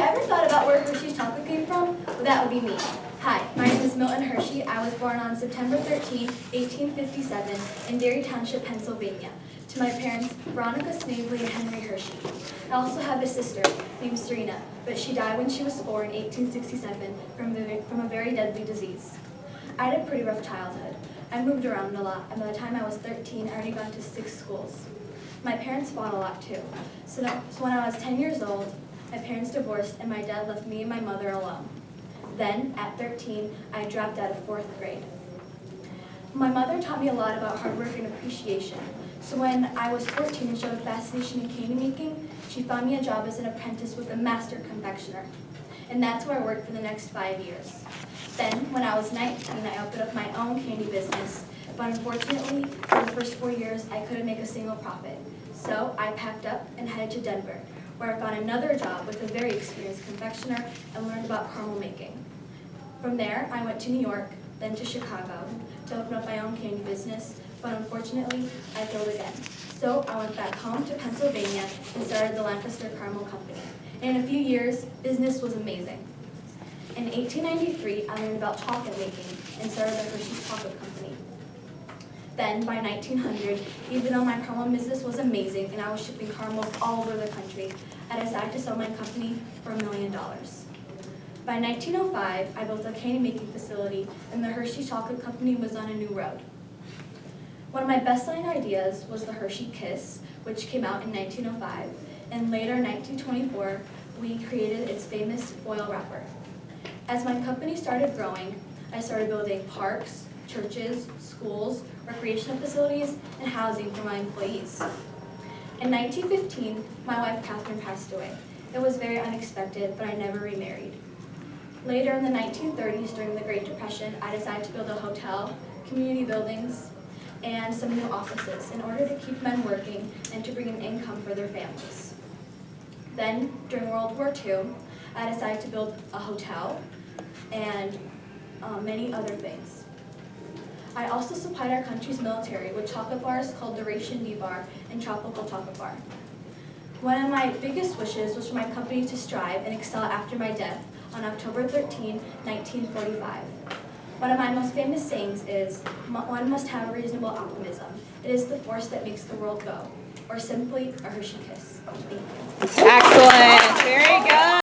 ever thought about where Hershey's chocolate came from? Well, that would be me. Hi, my name is Milton Hershey. I was born on September 13, 1857 in Derry Township, Pennsylvania, to my parents, Veronica Snavely and Henry Hershey. I also have a sister named Serena, but she died when she was 4 in 1867 from a very deadly disease. I had a pretty rough childhood. I moved around a lot, and by the time I was 13, I already gone to 6 schools. My parents fought a lot too. So when I was 10 years old, my parents divorced and my dad left me and my mother alone. Then, at 13, I dropped out of 4th grade. My mother taught me a lot about hard work and appreciation. So when I was 14 and showed a fascination in candy making, she found me a job as an apprentice with a master confectioner. And that's where I worked for the next 5 years. Then, when I was 19, I opened up my own candy business, but unfortunately, for the first 4 years, I couldn't make a single profit. So I packed up and headed to Denver, where I found another job with a very experienced confectioner and learned about caramel making. From there, I went to New York, then to Chicago, to open up my own candy business, but unfortunately, I failed again. So I went back home to Pennsylvania and started the Lancaster Caramel Company. And in a few years, business was amazing. In 1893, I learned about chocolate making and started the Hershey's Chocolate Company. Then, by 1900, even though my caramel business was amazing and I was shipping caramels all over the country, I decided to sell my company for $1 million. By 1905, I built a candy making facility and the Hershey Chocolate Company was on a new road. One of my best-selling ideas was the Hershey Kiss, which came out in 1905, and later in 1924, we created its famous foil wrapper. As my company started growing, I started building parks, churches, schools, recreational facilities, and housing for my employees. In 1915, my wife Catherine passed away. It was very unexpected, but I never remarried. Later in the 1930s, during the Great Depression, I decided to build a hotel, community buildings, and some new offices in order to keep men working and to bring in income for their families. Then, during World War II, I decided to build a hotel and many other things. I also supplied our country's military with chocolate bars called the Ration D Bar and Tropical Chocolate Bar. One of my biggest wishes was for my company to strive and excel after my death on October 13, 1945. One of my most famous sayings is, one must have reasonable optimism. It is the force that makes the world go. Or simply, a Hershey Kiss. Thank you. Excellent. Very good.